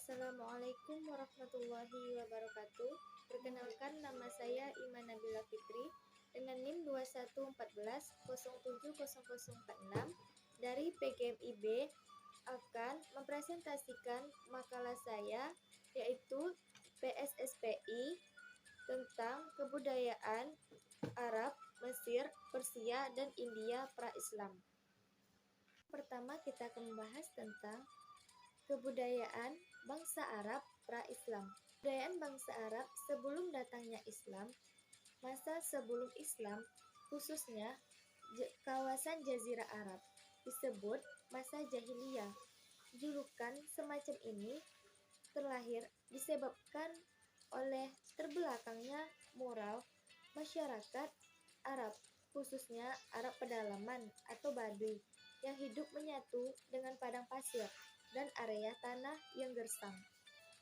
Assalamualaikum warahmatullahi wabarakatuh. Perkenalkan, nama saya Iman Nabila Fitri dengan NIM 2114070046 dari PGMIB akan mempresentasikan makalah saya, yaitu PSSPI tentang kebudayaan Arab, Mesir, Persia, dan India pra-Islam. Pertama, kita akan membahas tentang kebudayaan bangsa Arab pra-Islam. Kebudayaan bangsa Arab sebelum datangnya Islam. Masa sebelum Islam, khususnya kawasan Jazirah Arab, disebut masa jahiliyah. Julukan semacam ini terlahir disebabkan oleh terbelakangnya moral masyarakat Arab, khususnya Arab pedalaman atau Baduy, yang hidup menyatu dengan padang pasir dan area tanah yang gersang.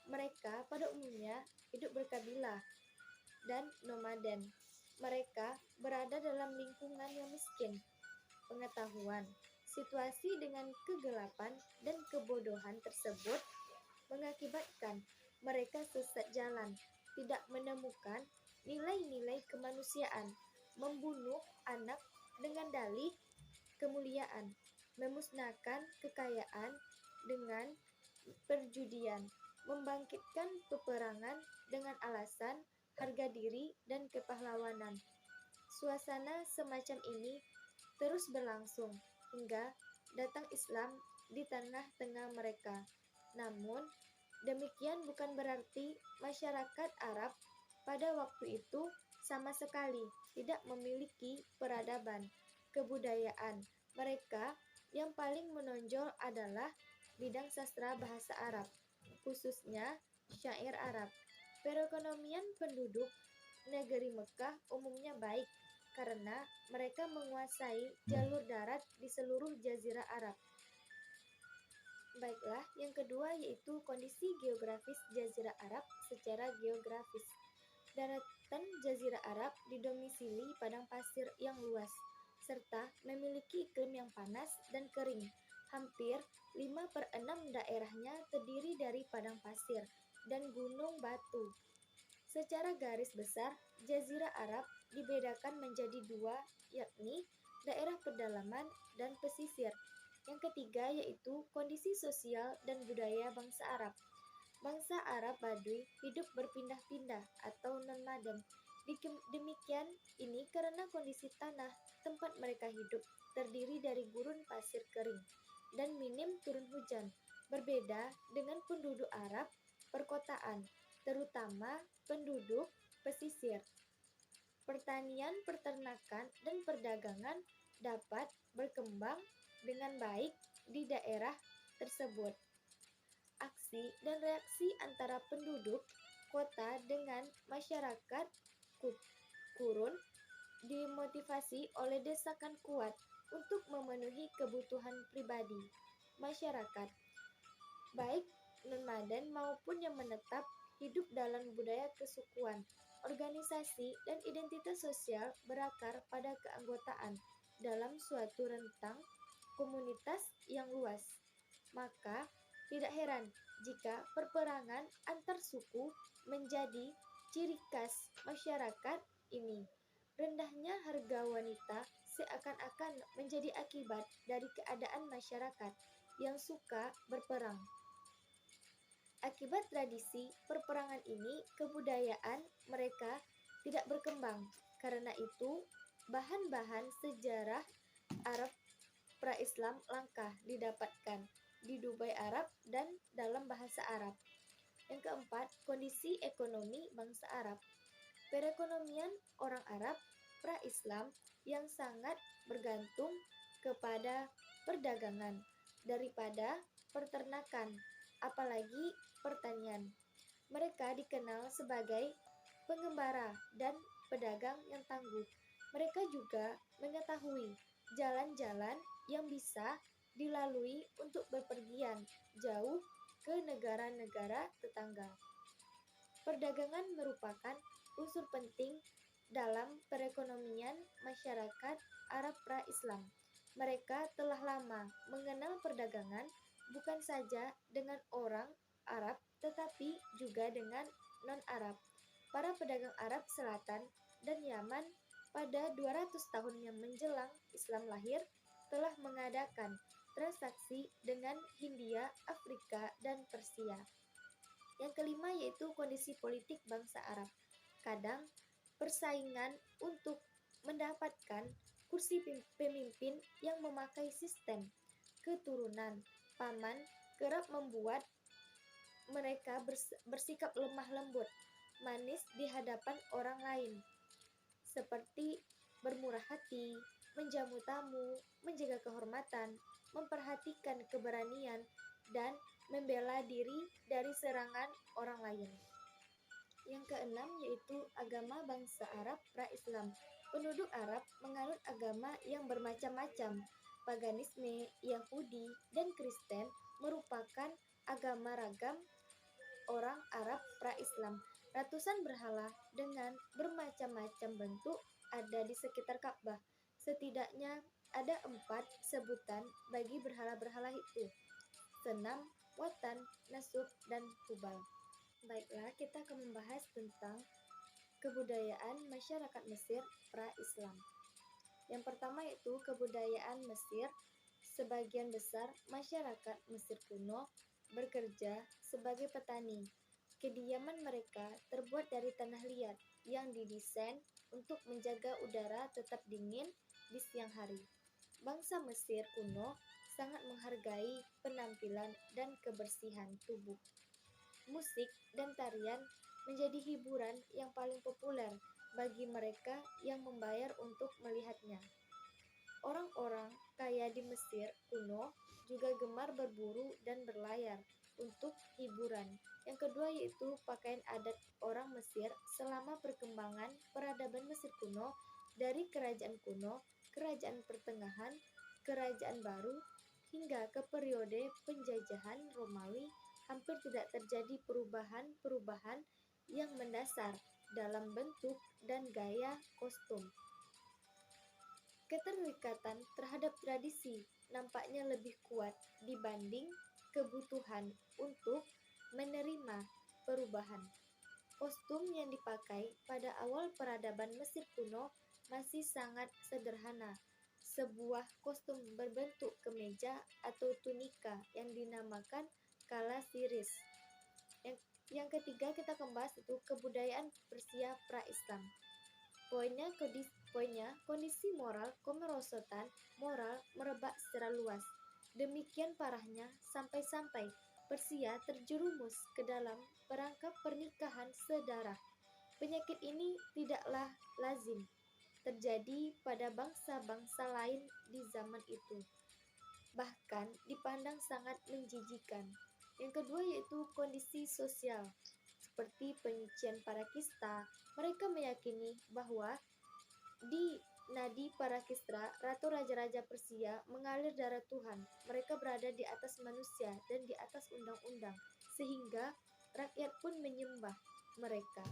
Mereka pada umumnya hidup berkabilah dan nomaden. Mereka berada dalam lingkungan yang miskin pengetahuan. Situasi dengan kegelapan dan kebodohan tersebut mengakibatkan mereka sesat jalan, tidak menemukan nilai-nilai kemanusiaan, membunuh anak dengan dalih kemuliaan, memusnahkan kekayaan dengan perjudian, membangkitkan peperangan dengan alasan harga diri dan kepahlawanan. Suasana semacam ini terus berlangsung hingga datang Islam di tengah-tengah mereka. Namun, demikian bukan berarti masyarakat Arab pada waktu itu sama sekali tidak memiliki peradaban, kebudayaan. Mereka yang paling menonjol adalah bidang sastra bahasa Arab, khususnya syair Arab. Perekonomian penduduk negeri Mekah umumnya baik karena mereka menguasai jalur darat di seluruh Jazirah Arab. Baiklah, yang kedua yaitu kondisi geografis Jazirah Arab secara geografis. Daratan Jazirah Arab didomisili padang pasir yang luas, serta memiliki iklim yang panas dan kering. Hampir 5/6 daerahnya terdiri dari padang pasir dan gunung batu. Secara garis besar, Jazirah Arab dibedakan menjadi dua, yakni daerah pedalaman dan pesisir. Yang ketiga yaitu kondisi sosial dan budaya bangsa Arab. Bangsa Arab Baduy hidup berpindah-pindah atau nomaden. Demikian ini karena kondisi tanah tempat mereka hidup terdiri dari gurun pasir kering dan minim turun hujan, berbeda dengan penduduk Arab perkotaan, terutama penduduk pesisir. Pertanian, peternakan, dan perdagangan dapat berkembang dengan baik di daerah tersebut. Aksi dan reaksi antara penduduk kota dengan masyarakat kurun dimotivasi oleh desakan kuat untuk memenuhi kebutuhan pribadi masyarakat, baik nomaden maupun yang menetap hidup dalam budaya kesukuan. Organisasi dan identitas sosial berakar pada keanggotaan dalam suatu rentang komunitas yang luas. Maka tidak heran jika perperangan antar suku menjadi ciri khas masyarakat ini. Rendahnya harga wanita seakan-akan menjadi akibat dari keadaan masyarakat yang suka berperang. Akibat tradisi perperangan ini, kebudayaan mereka tidak berkembang. Karena itu, bahan-bahan sejarah Arab pra-Islam langka didapatkan di Dubai Arab dan dalam bahasa Arab. Yang keempat, kondisi ekonomi bangsa Arab. Perekonomian orang Arab pra-Islam yang sangat bergantung kepada perdagangan daripada peternakan, apalagi pertanian. Mereka dikenal sebagai pengembara dan pedagang yang tangguh. Mereka juga mengetahui jalan-jalan yang bisa dilalui untuk bepergian jauh ke negara-negara tetangga. Perdagangan merupakan unsur penting dalam perekonomian masyarakat Arab pra-Islam. Mereka telah lama mengenal perdagangan bukan saja dengan orang Arab tetapi juga dengan non-Arab. Para pedagang Arab Selatan dan Yaman pada 200 tahun yang menjelang Islam lahir telah mengadakan transaksi dengan Hindia, Afrika, dan Persia. Yang kelima yaitu kondisi politik bangsa Arab. Kadang persaingan untuk mendapatkan kursi pemimpin yang memakai sistem keturunan paman kerap membuat mereka bersikap lemah lembut, manis di hadapan orang lain, seperti bermurah hati, menjamu tamu, menjaga kehormatan, memperhatikan keberanian, dan membela diri dari serangan orang lain. Yang keenam yaitu agama bangsa Arab pra-Islam. Penduduk Arab menganut agama yang bermacam-macam. Paganisme, Yahudi, dan Kristen merupakan agama ragam orang Arab pra-Islam. Ratusan berhala dengan bermacam-macam bentuk ada di sekitar Ka'bah. Setidaknya ada 4 sebutan bagi berhala-berhala itu: Senam, Watan, Nasub, dan Hubal. Baiklah, kita akan membahas tentang kebudayaan masyarakat Mesir pra-Islam. Yang pertama yaitu kebudayaan Mesir. Sebagian besar masyarakat Mesir kuno bekerja sebagai petani. Kediaman mereka terbuat dari tanah liat yang didesain untuk menjaga udara tetap dingin di siang hari. Bangsa Mesir kuno sangat menghargai penampilan dan kebersihan tubuh. Musik dan tarian menjadi hiburan yang paling populer bagi mereka yang membayar untuk melihatnya. Orang-orang kaya di Mesir kuno juga gemar berburu dan berlayar untuk hiburan. Yang kedua yaitu pakaian adat orang Mesir selama perkembangan peradaban Mesir kuno dari kerajaan kuno, kerajaan pertengahan, kerajaan baru, hingga ke periode penjajahan Romawi. Hampir tidak terjadi perubahan-perubahan yang mendasar dalam bentuk dan gaya kostum. Keterikatan terhadap tradisi nampaknya lebih kuat dibanding kebutuhan untuk menerima perubahan. Kostum yang dipakai pada awal peradaban Mesir kuno masih sangat sederhana. Sebuah kostum berbentuk kemeja atau tunika yang dinamakan kalasiris. Yang ketiga kita akan bahas itu kebudayaan Persia pra-Islam. Poinnya kondisi moral kemerosotan moral merebak secara luas. Demikian parahnya sampai-sampai Persia terjerumus ke dalam perangkap pernikahan sedarah. Penyakit ini tidaklah lazim terjadi pada bangsa-bangsa lain di zaman itu. Bahkan dipandang sangat menjijikan. Yang kedua yaitu kondisi sosial. Seperti penyucian para kista, mereka meyakini bahwa di nadi para kisra, ratu raja-raja Persia mengalir darah Tuhan. Mereka berada di atas manusia dan di atas undang-undang, sehingga rakyat pun menyembah mereka.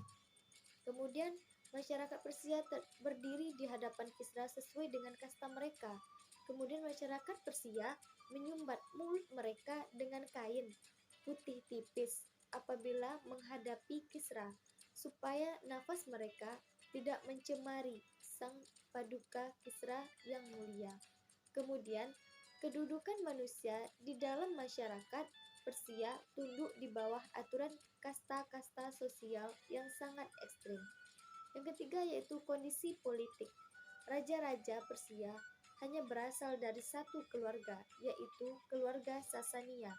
Kemudian masyarakat Persia berdiri di hadapan Kisra sesuai dengan kasta mereka. Kemudian masyarakat Persia menyumbat mulut mereka dengan kain putih tipis apabila menghadapi Kisra, supaya nafas mereka tidak mencemari sang paduka Kisra yang mulia. Kemudian, kedudukan manusia di dalam masyarakat Persia tunduk di bawah aturan kasta-kasta sosial yang sangat ekstrim. Yang ketiga yaitu kondisi politik. Raja-raja Persia hanya berasal dari satu keluarga, yaitu keluarga Sasania.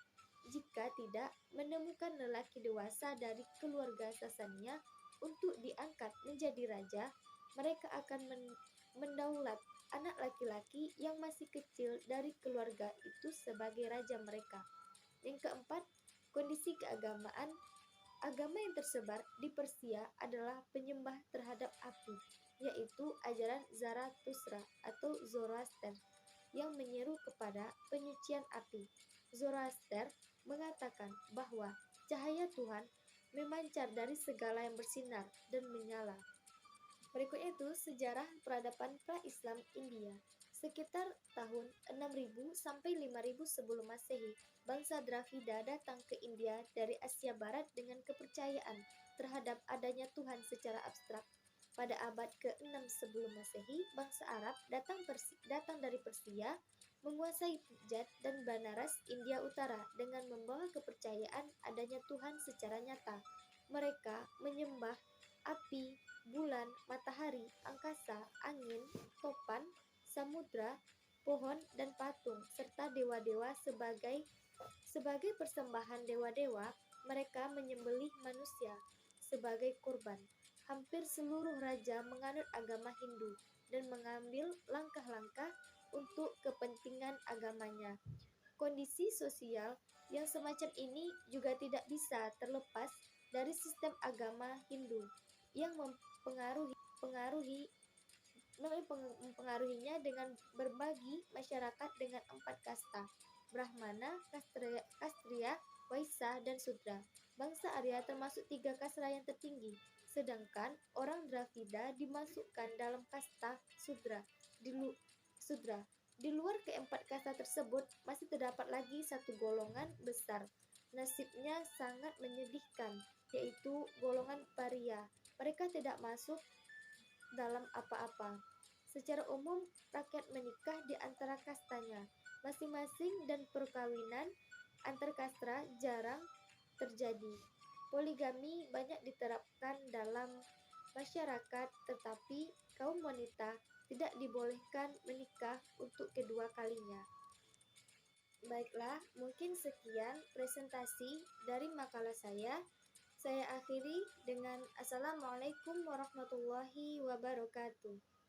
Jika tidak menemukan lelaki dewasa dari keluarga Sasania untuk diangkat menjadi raja, mereka akan mendaulat anak laki-laki yang masih kecil dari keluarga itu sebagai raja mereka. Yang keempat, kondisi keagamaan. Agama yang tersebar di Persia adalah penyembah terhadap api, yaitu ajaran Zarathustra atau Zoroaster yang menyeru kepada penyucian api. Zoroaster mengatakan bahwa cahaya Tuhan memancar dari segala yang bersinar dan menyala. Berikutnya itu sejarah peradaban pra-Islam India. Sekitar tahun 6000 sampai 5000 sebelum Masehi, bangsa Dravida datang ke India dari Asia Barat dengan kepercayaan terhadap adanya Tuhan secara abstrak. Pada abad ke-6 sebelum Masehi, bangsa Arab datang dari Persia, menguasai Pujat dan Banaras, India Utara dengan membawa kepercayaan adanya Tuhan secara nyata. Mereka menyembah api, bulan, matahari, angkasa, angin, topan, samudra, pohon, dan patung, serta dewa-dewa sebagai persembahan dewa-dewa. Mereka menyembelih manusia sebagai korban. Hampir seluruh raja menganut agama Hindu dan mengambil langkah-langkah untuk kepentingan agamanya. Kondisi sosial yang semacam ini juga tidak bisa terlepas dari sistem agama Hindu yang mempengaruhinya dengan berbagi masyarakat dengan 4 kasta: Brahmana, Kshatriya, Waisya, dan Sudra. Bangsa Arya termasuk 3 kasta yang tertinggi, sedangkan orang Dravida dimasukkan dalam kasta Sudra. Di luar keempat kasta tersebut, masih terdapat lagi satu golongan besar. Nasibnya sangat menyedihkan, yaitu golongan paria. Mereka tidak masuk dalam apa-apa. Secara umum, rakyat menikah di antara kastanya masing-masing dan perkawinan antar kasta jarang terjadi. Poligami banyak diterapkan dalam masyarakat, tetapi kaum wanita tidak dibolehkan menikah untuk kedua kalinya. Baiklah, mungkin sekian presentasi dari makalah saya. Saya akhiri dengan Assalamualaikum warahmatullahi wabarakatuh.